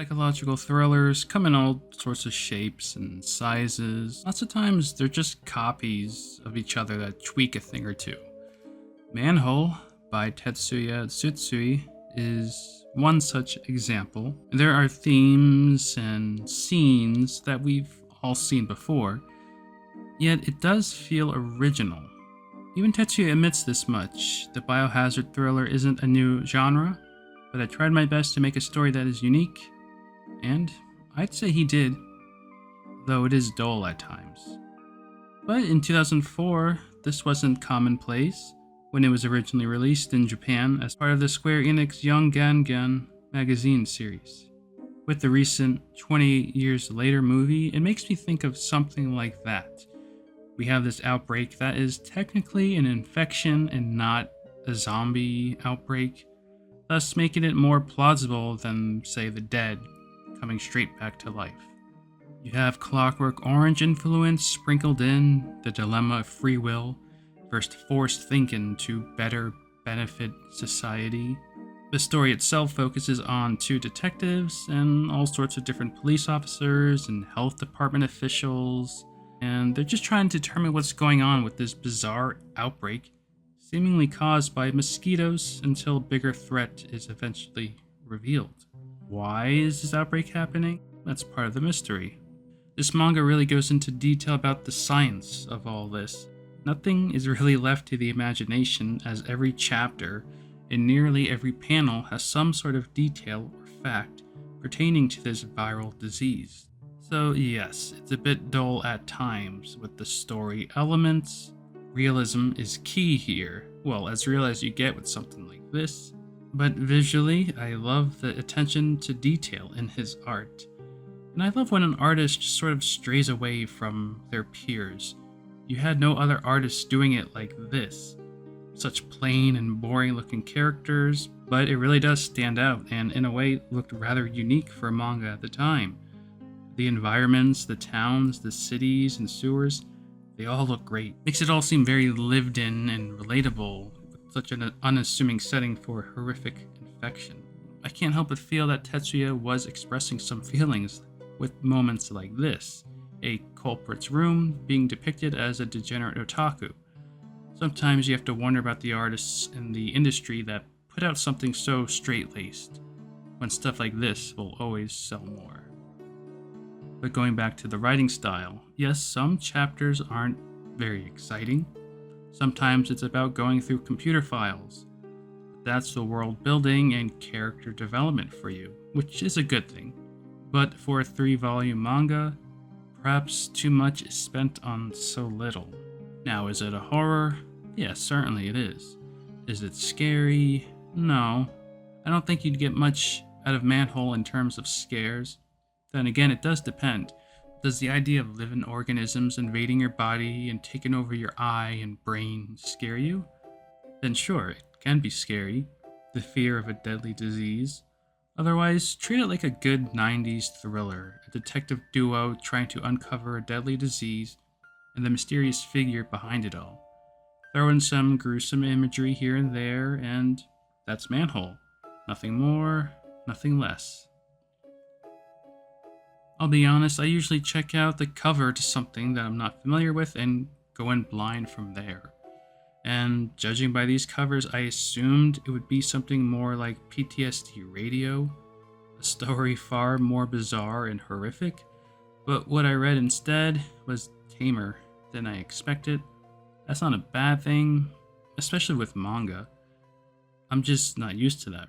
Psychological thrillers come in all sorts of shapes and sizes. Lots of times they're just copies of each other that tweak a thing or two. Manhole by Tetsuya Tsutsui is one such example. There are themes and scenes that we've all seen before, yet it does feel original. Even Tetsuya admits this much. The biohazard thriller isn't a new genre, but I tried my best to make a story that is unique, and I'd say he did, though it is dull at times. But in 2004, this wasn't commonplace when it was originally released in Japan as part of the Square Enix Young Gangan magazine series. With the recent 28 years later movie, it makes me think of something like that. We have this outbreak that is technically an infection and not a zombie outbreak, thus making it more plausible than, say, the dead coming straight back to life. You have Clockwork Orange influence sprinkled in, the dilemma of free will versus forced thinking to better benefit society. The story itself focuses on two detectives and all sorts of different police officers and health department officials, and they're just trying to determine what's going on with this bizarre outbreak seemingly caused by mosquitoes until a bigger threat is eventually revealed. Why is this outbreak happening? That's part of the mystery. This manga really goes into detail about the science of all this. Nothing is really left to the imagination, as every chapter and nearly every panel has some sort of detail or fact pertaining to this viral disease. So yes, it's a bit dull at times with the story elements. Realism is key here, well, as real as you get with something like this. But visually, I love the attention to detail in his art. And I love when an artist just sort of strays away from their peers. You had no other artists doing it like this. Such plain and boring looking characters, but it really does stand out and in a way looked rather unique for a manga at the time. The environments, the towns, the cities and sewers, they all look great. Makes it all seem very lived in and relatable with such an unassuming setting for a horrific infection. I can't help but feel that Tetsuya was expressing some feelings with moments like this. A culprit's room being depicted as a degenerate otaku. Sometimes you have to wonder about the artists in the industry that put out something so straight-laced, when stuff like this will always sell more. But going back to the writing style, yes, some chapters aren't very exciting. Sometimes it's about going through computer files. That's the world building and character development for you, which is a good thing. But for a 3-volume manga, perhaps too much is spent on so little. Now, is it a horror? Yes, certainly it is. Is it scary? No. I don't think you'd get much out of Manhole in terms of scares. Then again, it does depend. Does the idea of living organisms invading your body and taking over your eye and brain scare you? Then sure, it can be scary. The fear of a deadly disease. Otherwise, treat it like a good 90s thriller, a detective duo trying to uncover a deadly disease and the mysterious figure behind it all. Throw in some gruesome imagery here and there, and that's Manhole. Nothing more, nothing less. I'll be honest, I usually check out the cover to something that I'm not familiar with and go in blind from there. And judging by these covers, I assumed it would be something more like PTSD Radio, a story far more bizarre and horrific, but what I read instead was tamer than I expected. That's not a bad thing, especially with manga. I'm just not used to that.